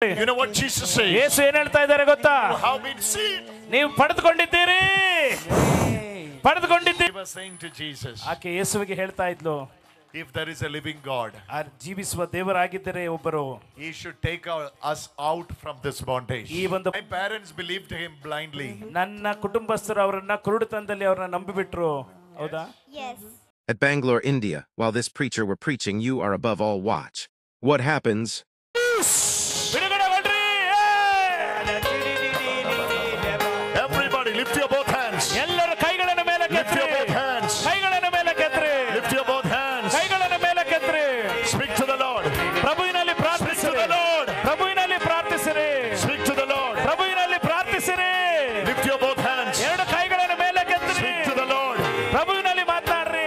You know what Jesus says? ಯೇಸು ಏನು ಹೇಳ್ತಾ ಇದ್ದಾರೆ ಗೊತ್ತಾ? You have been seen. ನೀವು ಪಡೆದುಕೊಂಡಿದ್ದೀರಿ. ಪಡೆದುಕೊಂಡಿದ್ದೀರಿ. He was saying to Jesus, ಆಕೆ ಯೇಸುವಿಗೆ ಹೇಳ್ತಾ ಇದ್ಲು, if there is a living God, ಜೀವಿಸುವ ದೇವರಾಗಿದ್ದರೆ ಒಬ್ಬರು, He should take us out from this bondage. My parents believed Him blindly. ನನ್ನ ಕುಟುಂಬಸ್ಥರು ಅವರನ್ನ ಕುರುಡುತನದಲ್ಲಿ ಅವರನ್ನ ನಂಬಿಬಿಟ್ರು. ಹೌದಾ? Yes. At Bangalore, India, while this preacher were preaching, "You are above all watch." What happens? Everybody lift your both hands. ಎಲ್ಲರೂ ಕೈಗಳನ್ನು ಮೇಲಕ್ಕೆತ್ತಿ. Lift your both hands. ಕೈಗಳನ್ನು ಮೇಲಕ್ಕೆತ್ತಿ. Lift your both hands. ಕೈಗಳನ್ನು ಮೇಲಕ್ಕೆತ್ತಿ. Speak to the Lord. ಪ್ರಭುವಿನಲ್ಲಿ ಪ್ರಾರ್ಥಿಸಿರಿ. Speak to the Lord. ಪ್ರಭುವಿನಲ್ಲಿ ಪ್ರಾರ್ಥಿಸಿರಿ. Speak to the Lord. ಪ್ರಭುವಿನಲ್ಲಿ ಪ್ರಾರ್ಥಿಸಿರಿ. Lift your both hands. ಎರಡು ಕೈಗಳನ್ನು ಮೇಲಕ್ಕೆತ್ತಿ. Speak to the Lord. ಪ್ರಭುವಿನಲ್ಲಿ ಮಾತಾಡ್ರಿ.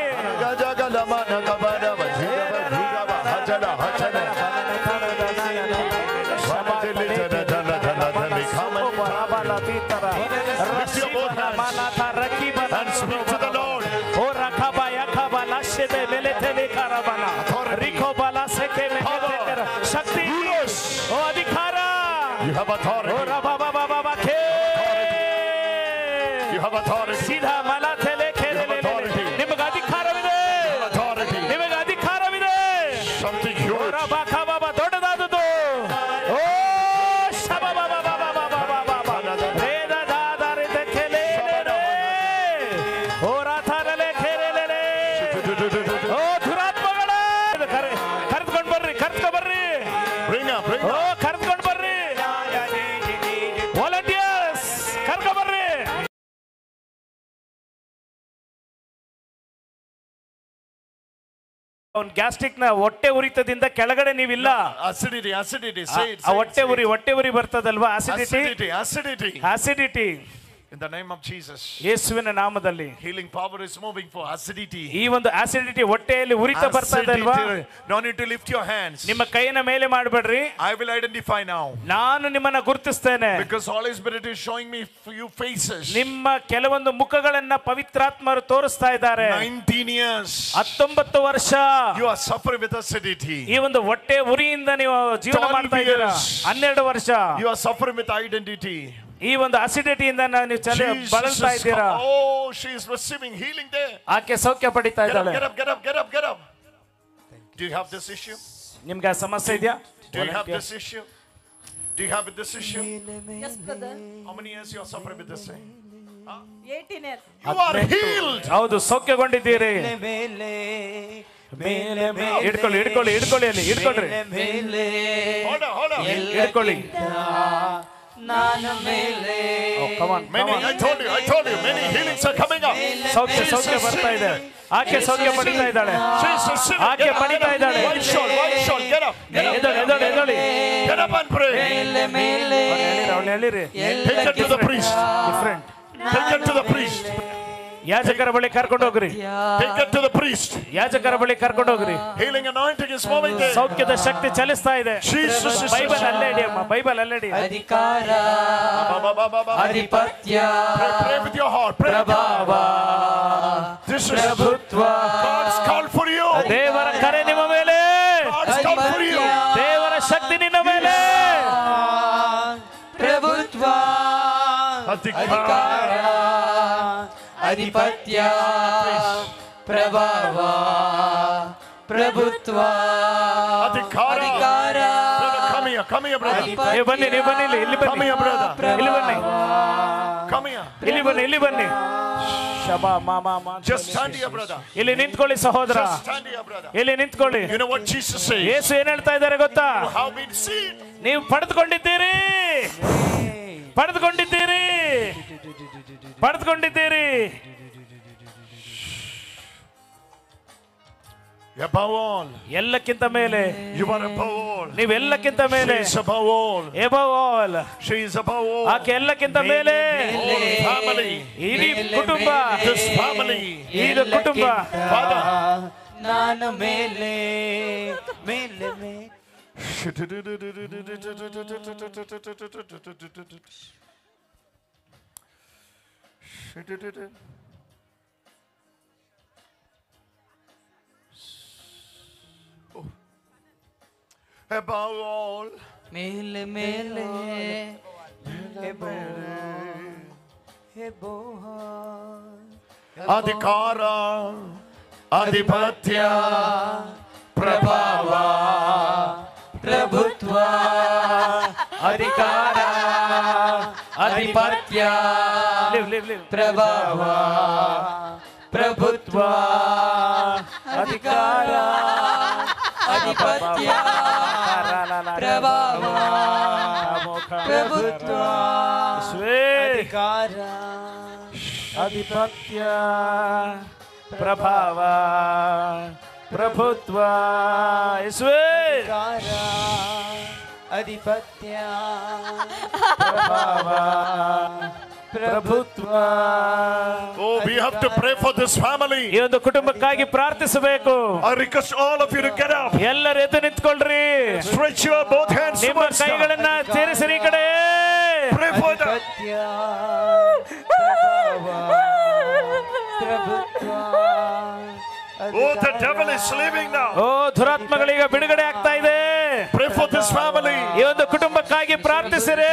And speak to the Lord. ಶಕ್ತಿ, ಓ ಅಧಿಕಾರ, You have authority. You have authority. ಸೀದಾ ಮಲಾಥೆಲೆ ಖೇಲೆಲೆ. ನಿಮಗೆ ಅಧಿಕಾರವಿದೆ. ನಿಮಗೆ ಅಧಿಕಾರವಿದೆ. Something huge. ದೊಡ್ಡದಾದದ್ದು. ಓ ಕರೆದುಕೊಂಡು ಬರ್ರಿ, ಕರೆದುಕೊಂಡು ಬರ್ರಿ, ಕರೆದುಕೊಂಡು ಬರ್ರಿ. ವಾಲಂಟಿಯರ್ಸ್ ಕರ್ಕೊಂಡು ಬರ್ರಿ. ಅವ್ನ್ ಗ್ಯಾಸ್ಟ್ರಿಕ್ ನ ಹೊಟ್ಟೆ ಉರಿತದಿಂದ ಕೆಳಗಡೆ ನೀವಿಲ್ಲ. Acidity. ಹೊಟ್ಟೆ ಉರಿ ಬರ್ತದಲ್ವಾ? Acidity. In the name of Jesus. ಯೇಸುವಿನ ನಾಮದಲ್ಲಿ Healing power is moving for acidity. ಈ ಒಂದು ಆಸಿಡಿಟಿ ಹೊಟ್ಟೆಯಲ್ಲಿ ಉರಿತ ಬರ್ತಾ ಇದೆ ಅಲ್ವಾ? No need to lift your hands. ನಿಮ್ಮ ಕೈನ ಮೇಲೆ ಮಾಡಬೇಡ್ರಿ. I will identify now. ನಾನು ನಿಮ್ಮನ್ನ ಗುರುತಿಸ್ತೇನೆ. Because Holy Spirit is showing me few faces. ನಿಮ್ಮ ಕೆಲವೊಂದು ಮುಖಗಳನ್ನ ಪವಿತ್ರಾತ್ಮರು ತೋರಿಸ್ತಾ ಇದ್ದಾರೆ. 19 years. 19 ವರ್ಷ You are suffering with acidity. ಈ ಒಂದು ಹೊಟ್ಟೆ ಉರಿಯಿಂದ ನೀವು ಜೀವನ ಮಾಡ್ತಾ ಇದ್ದೀರಾ. 12 ವರ್ಷ You are suffering with identity. ಈ ಒಂದು ಅಸಿಡಿಟಿಯಿಂದ ನೀವು ಬಳಲ್ತಾ ಇದ್ದೀರಾ. Oh, she is receiving healing there. ಆಕೆ ಸೌಖ್ಯ ಪಡಿತಾ ಇದ್ದಾಳೆ. Get up. Do you have this issue? ನಿಮ್ಗೆ ಆ ಸಮಸ್ಯೆ ಇದೆಯಾ? Do you have this issue? Do you have this issue? Yes, brother. How many years you are suffering with this thing? 18 years. You are healed. ಹೌದು, ಸೌಖ್ಯಗೊಂಡಿದ್ದೀರಿ. ಇಡ್ಕೊಳ್ಳಿ ಅಲ್ಲಿ ಇಡ್ಕೊಳ್ರಿ. Hold on. ಇಡ್ಕೊಳ್ಳಿ. I told you, many healings are coming up. ಸೌಖ್ಯ ಬರ್ತಾ ಇದೆ. ಆಕೆ ಸೌಖ್ಯ ಪಡಿತಾ ಇದ್ದಾಳೆ. ಆಕೆ ಪಡಿತಾ ಇದ್ದಾಳೆ. White shawl, get up. ಎದೊಳಿ. Get up and pray. ಹೇಳಿರಿ. Take it to the priest. Different. Take it to the priest. ಯಾಜಕರ ಬಳಿ ಕರ್ಕೊಂಡು ಹೋಗ್ರಿ. Take it to the priest. ಯಾಜಕರ ಬಳಿ ಕರ್ಕೊಂಡು ಹೋಗ್ರಿ. Healing anointing is moving there. ಸೌಖ್ಯದ ಶಕ್ತಿ ಚಲಿಸ್ತಾ ಇದೆ. ಬೈಬಲ್ ಅಲ್ಲೇ ಇಡಿ ಅಮ್ಮ, ಬೈಬಲ್ ಅಲ್ಲೇ ಇಡಿ. ಅಧಿಕಾರ, ಆಧಿಪತ್ಯ, Pray with your heart. ಪ್ರಭಾವ, This is ಪ್ರಭುತ್ವ, God's call for you. ದೇವರ ಕರೆ ನಿಮ್ಮ ಮೇಲೆ. God's call for you. ದೇವರ ಶಕ್ತಿ ನಿನ್ನ ಮೇಲೆ. ಪ್ರಭುತ್ವ, ಅಧಿಕಾರ, ಆಧಿಪತ್ಯ, ಪ್ರಭಾವ, ಪ್ರಭುತ್ವ, ಅಧಿಕಾರ. Come here, brother. ನೀವು ಬನ್ನಿ ಇಲ್ಲಿ Come here, brother. Come here. ಇಲ್ಲಿ ಬನ್ನಿ. ಶಬಾ ಮಾಮಾ. Just stand here, brother. ಇಲ್ಲಿ ನಿಂತ್ಕೊಳ್ಳಿ ಸಹೋದರ. Just stand here, brother. ಇಲ್ಲಿ ನಿಂತ್ಕೊಳ್ಳಿ. You know what Jesus says? ಯೇಸು ಏನ್ ಹೇಳ್ತಾ ಇದ್ದಾರೆ ಗೊತ್ತಾ? You have been seen. ನೀವು ಪಡೆದುಕೊಂಡಿದ್ದೀರಿ. Above all. ಎಲ್ಲಕ್ಕಿಂತ ಮೇಲೆ. You are above all. ನೀವೆಲ್ಲಕ್ಕಿಂತ ಮೇಲೆ. She is above all. Above all. She is above all. ಆಕೆ ಎಲ್ಲಕ್ಕಿಂತ ಮೇಲೆ. Family. ಇಡೀ ಕುಟುಂಬ. This family. ಇದು ಕುಟುಂಬ. Father. ನಾನು ಮೇಲೆ. Above all, ಮೇಲೆ ಮೇಲೆ ಅಧಿಕಾರ ಆಧಿಪತ್ಯ ಪ್ರಭಾವ ಪ್ರಭುತ್ವ ಅಧಿಕಾರ ಆಧಿಪತ್ಯ ಪ್ರಭಾವ ಪ್ರಭುತ್ವ ಅಧಿಕಾರ ಆಧಿಪತ್ಯ ಪ್ರಭಾವ ಪ್ರಭುತ್ವ ಅಧಿಕಾರ ಆಧಿಪತ್ಯ ಪ್ರಭಾವ ಪ್ರಭುತ್ವ ಯೇಸುವೇ ಅಧಿಪತ್ಯ ಪ್ರಭಾವ ಪ್ರಭುತ್ವ. Oh, we have to pray for this family. ಈ ಒಂದು ಕುಟುಂಬಕ್ಕಾಗಿ ಪ್ರಾರ್ಥಿಸಬೇಕು. I request all of you to get up. ಎಲ್ಲರೂ ಎದ್ದು ನಿಂತ್ಕೊಳ್ರಿ. Stretch your both hands. ನಿಮ್ಮ ಕೈಗಳನ್ನ ಸೇರಿಸಿರಿ ಈ ಕಡೆ. Pray for them. Oh, the devil is leaving now. ಓ ದುರಾತ್ಮಗಳೀಗ ಬಿಡುಗಡೆ ಆಗ್ತಾ ಇದೆ. Pray for this family. ಈ ಒಂದು ಕುಟುಂಬಕ್ಕಾಗಿ ಪ್ರಾರ್ಥಿಸಿರಿ.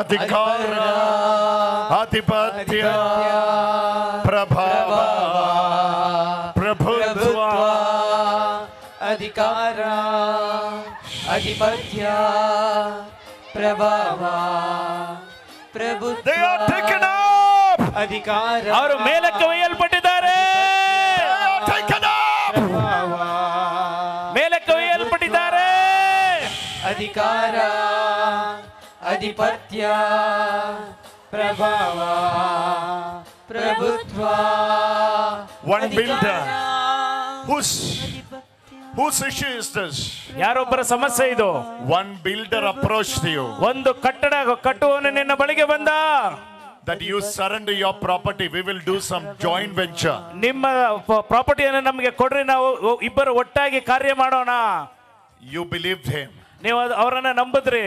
ಅಧಿಕಾರ ಆಧಿಪತ್ಯ ಪ್ರಭಾವ ಪ್ರಭುತ್ವ ಅಧಿಕಾರ ಆಧಿಪತ್ಯ ಪ್ರಭಾವ ಪ್ರಭುತ್ವ. They are taken up. ಅಧಿಕಾರ ಅವರು ಮೇಲಕ್ಕೆ ಒಯ್ಯಲ್ಪಟ್ಟಿದ್ದಾರೆ. Taken up. ಮೇಲಕ್ಕೆ ಒಯ್ಯಲ್ಪಟ್ಟಿದ್ದಾರೆ. ಅಧಿಕಾರ ಆಧಿಪತ್ಯ ಪ್ರಭಾವ ಪ್ರಭುತ್ವ. One builder whose issue is this? ಯಾರೊಬ್ಬರ ಸಮಸ್ಯೆ ಇದು? One builder approached you ಒಂದು ಕಟ್ಟಡ ಕಟ್ಟುವವನು ನಿನ್ನ ಬಳಿಗೆ ಬಂದ. that you surrender your property, we will do some joint venture. ನಿಮ್ಮ ಪ್ರಾಪರ್ಟಿಯನ್ನು ನಮಗೆ ಕೊಡ್ರಿ, ನಾವು ಇಬ್ಬರು ಒಟ್ಟಾಗಿ ಕಾರ್ಯ ಮಾಡೋಣ. You believed him. ನೀವು ಅವರನ್ನ ನಂಬಿದ್ರಿ.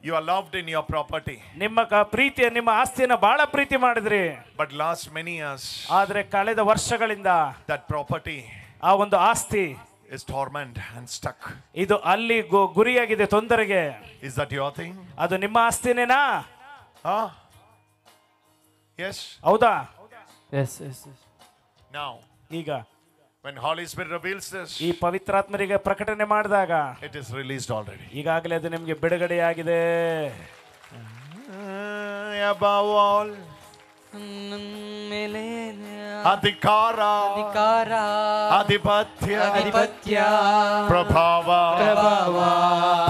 You are loved in your property. ನಿಮ್ಮ ಪ್ರೀತಿಯ ನಿಮ್ಮ ಆಸ್ತಿಯನ್ನು ಬಹಳ ಪ್ರೀತಿ ಮಾಡಿದ್ರಿ. But last many years ಆದ್ರೆ ಕಳೆದ ವರ್ಷಗಳಿಂದ that property ಆ ಒಂದು ಆಸ್ತಿ is torment and stuck. ಇದು ಅಲ್ಲಿ ಗುರಿಯಾಗಿದೆ ತೊಂದರೆಗೆ. Is that your thing? ಅದು ನಿಮ್ಮ ಆಸ್ತಿನೇನಾ? Huh? Yes. ಹೌದಾ? Yes. Now, ಈಗ when Holy Spirit reveals this, ಈ ಪವಿತ್ರಾತ್ಮರಿಗೆ ಪ್ರಕಟಣೆ ಮಾಡಿದಾಗ it is released already. ಈಗಾಗಲೇ ಅದು ನಿಮಗೆ ಬಿಡುಗಡೆಯಾಗಿದೆ. Above all, ಮೇಲೆ ಅಧಿಕಾರ ಅಧಿಕಾರ ಆಧಿಪತ್ಯ ಆಧಿಪತ್ಯ ಪ್ರಭಾವ ಪ್ರಭಾವ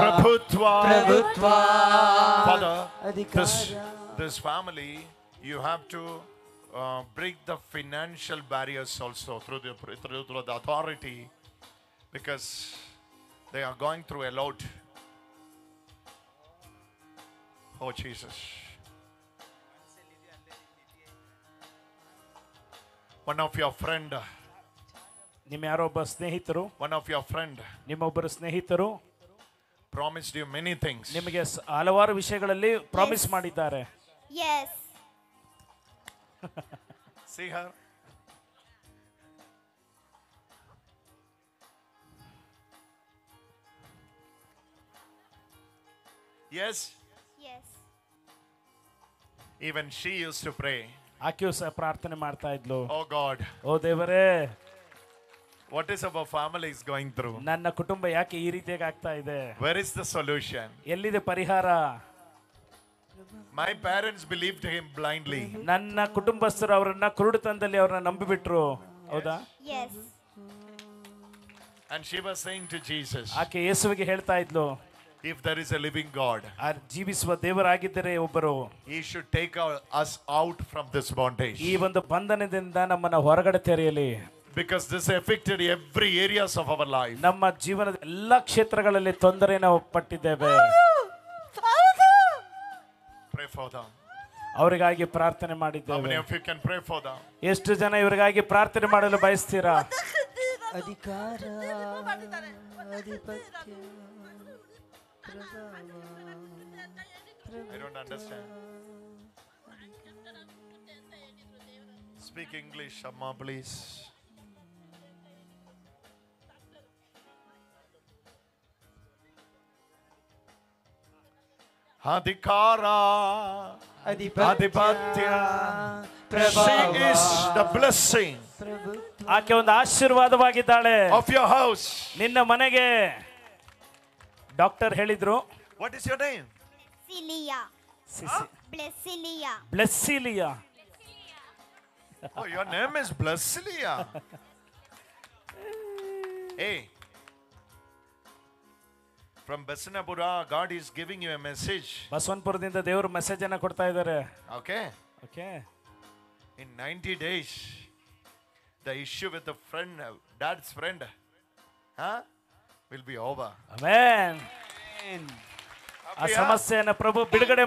ಪ್ರಭುತ್ವ. ಪ್ರಭುತ್ವ. Father, ಅಧಿಕಾರ this family, you have to break the financial barriers also through the authority, because they are going through a lot. Oh Jesus. One of your friend, ನಿಮ್ಮ ಯಾರೊಬ್ಬ ಸ್ನೇಹಿತರು, one of your friend ನಿಮ್ಮೊಬ್ಬರು ಸ್ನೇಹಿತರು promised you many things. ನಿಮಗೆ ಹಲವಾರು ವಿಷಯಗಳಲ್ಲಿ promise ಮಾಡಿದ್ದಾರೆ. Yes. See her. Yes. Yes. Even she used to pray. ಆಕೆಯು ಸಹ ಪ್ರಾರ್ಥನೆ ಮಾಡ್ತಾ ಇದ್ಲು. Oh God, ಓ ದೇವರೇ, what is our family is going through? ನನ್ನ ಕುಟುಂಬ ಯಾಕೆ ಈ ರೀತಿಯಾಗಿ ಆಗ್ತಾ ಇದೆ? Where is the solution? ಎಲ್ಲಿದೆ ಪರಿಹಾರ? My parents believed him blindly. ನನ್ನ ಕುಟುಂಬಸ್ಥರು ಅವರನ್ನ ಕುರುಡುತನದಲ್ಲಿ ಅವರನ್ನ ನಂಬಿಬಿಟ್ರು. ಹೌದಾ? Yes. And she was saying to Jesus, ಆಕೆ ಯೇಸುವಿಗೆ ಹೇಳ್ತಾ ಇದ್ಲು, if there is a living God, ಆ ಜೀವಿಸುವ ದೇವರಾಗಿದ್ದರೆ ಒಬ್ಬರು, he should take us out from this bondage. ಈ ಒಂದು ಬಂಧನದಿಂದ ನಮ್ಮನ್ನ ಹೊರಗಡೆ ತೆರೆಯಲಿ. Because this affected every areas of our life. ನಮ್ಮ ಜೀವನದ ಎಲ್ಲಾ ಕ್ಷೇತ್ರಗಳಲ್ಲಿ ತೊಂದರೆ ನಾವು ಪಟ್ಟಿದ್ದೇವೆ. Pray for them. ಅವರಿಗಾಗಿ ಪ್ರಾರ್ಥನೆ How ಮಾಡಿದ್ದೇವೆ. many of you can pray for them? ಎಷ್ಟು ಜನ ಇವರಿಗಾಗಿ ಪ್ರಾರ್ಥನೆ ಮಾಡಲು ಬಯಸ್ತೀರಾ? ಅಧಿಕಾರ I don't understand. Speak English, Amma, please. ಅಧಿಕಾರ, ಆಧಿಪತ್ಯ. She is the blessing ಆಕೆ ಒಂದು ಆಶೀರ್ವಾದವಾಗಿದ್ದಾಳೆ of your house. ನಿನ್ನ ಮನೆಗೆ. ಡಾಕ್ಟರ್ ಹೇಳಿದ್ರು, What is your name? Blessilia. ಬ್ಲೆಸ್ಸಿಲಿಯಾ. Oh, your name is Blessilia. Hey, from Basanapura, God is giving you a message. ಬಸವನಪುರದಿಂದ ದೇವರು message ಅನ್ನ ಕೊಡ್ತಾ ಇದ್ದಾರೆ. Okay? Okay, In 90 days, the issue with the friend, dad's friend, will be over. Amen. ಆ ಸಮಸ್ಯೆಯನ್ನು ಪ್ರಭು ಬಿಡುಗಡೆ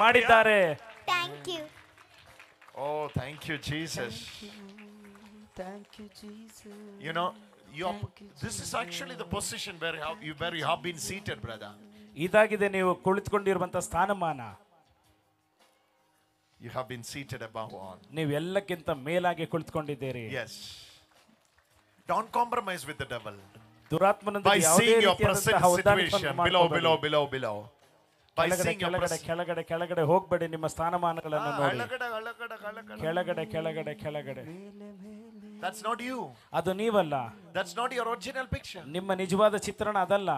ಮಾಡಿದ್ದಾರೆ. Thank you. Oh, thank you, Jesus. Thank you, Jesus. You know, this is actually the position where you have been seated, brother. ಇದಾಗಿದೆ ನೀವು ಕುಳಿತುಕೊಂಡಿರುವಂತ ಸ್ಥಾನಮಾನ. You have been seated above all. ನೀವು ಎಲ್ಲಕ್ಕಿಂತ ಮೇಲಾಗಿ ಕುಳಿತುಕೊಂಡಿದ್ದೀರಿ. Yes. Don't compromise with the devil. ದುರಾತ್ಮನೊಂದಿಗೆ By ಯಾವುದೇ seeing your present ರೀತಿಯಾದಂತಹ situation ಹೊಂದಾಣಿಕೆಯನ್ನು below. By ಕೆಳಗಡೆ seeing your ಕೆಳಗಡೆ ಕೆಳಗಡೆ ಕೆಳಗಡೆ ಹೋಗ್ಬೇಡಿ. ನಿಮ್ಮ ಸ್ಥಾನಮಾನಗಳನ್ನು ನೋಡಿ. ಕೆಳಗಡೆ ಕೆಳಗಡೆ ಕೆಳಗಡೆ. That's not you. ಅದು ನೀವಲ್ಲ. That's not your original picture. ನಿಮ್ಮ ನಿಜವಾದ ಚಿತ್ರಣ ಅದಲ್ಲ.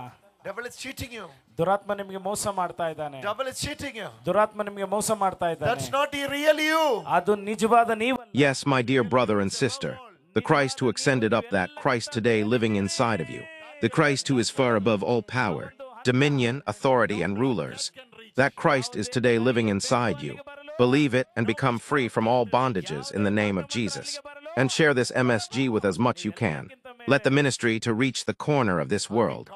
Devil is cheating you. ದುರಾತ್ಮ ನಿಮಗೆ ಮೋಸ ಮಾಡ್ತಾ ಇದ್ದಾನೆ. Devil is cheating you. ದುರಾತ್ಮ ನಿಮಗೆ ಮೋಸ ಮಾಡ್ತಾ ಇದ್ದಾನೆ. That's not the real you. ಅದು ನಿಜವಾದ ನೀವಲ್ಲ. Yes, my dear brother and sister, the Christ who ascended up, that Christ today living inside of you, the Christ who is far above all power, dominion, authority, and rulers, that Christ is today living inside you. Believe it and become free from all bondages in the name of Jesus. And share this MSG with as much you can. Let the ministry to reach the corner of this world.